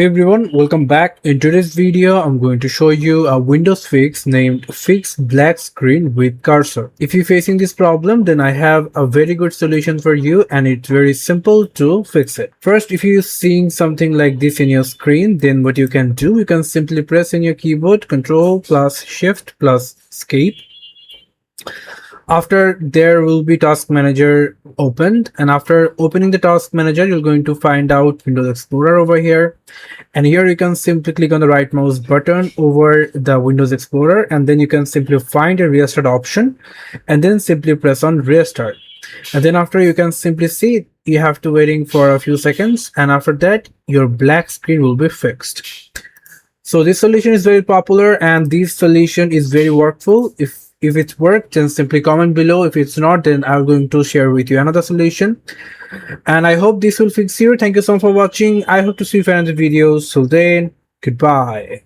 Hey everyone, welcome back. In today's video, I'm going to show you a Windows fix named Fix Black Screen with Cursor. If you're facing this problem, then I have a very good solution for you and it's very simple to fix it. First, if you're seeing something like this in your screen, then what you can do, you can simply press in your keyboard Control plus Shift plus Escape. After there will be Task Manager opened, and after opening the Task Manager, you're going to find out Windows Explorer over here. And here you can simply click on the right mouse button over the Windows Explorer, and then you can simply find a restart option and then simply press on restart. And then after, you can simply see you have to waiting for a few seconds, and after that your black screen will be fixed. So this solution is very popular and this solution is very workful. If it worked, then simply comment below. If it's not, then I'm going to share with you another solution. And I hope this will fix you. Thank you so much for watching. I hope to see you in another videos. Till then, goodbye.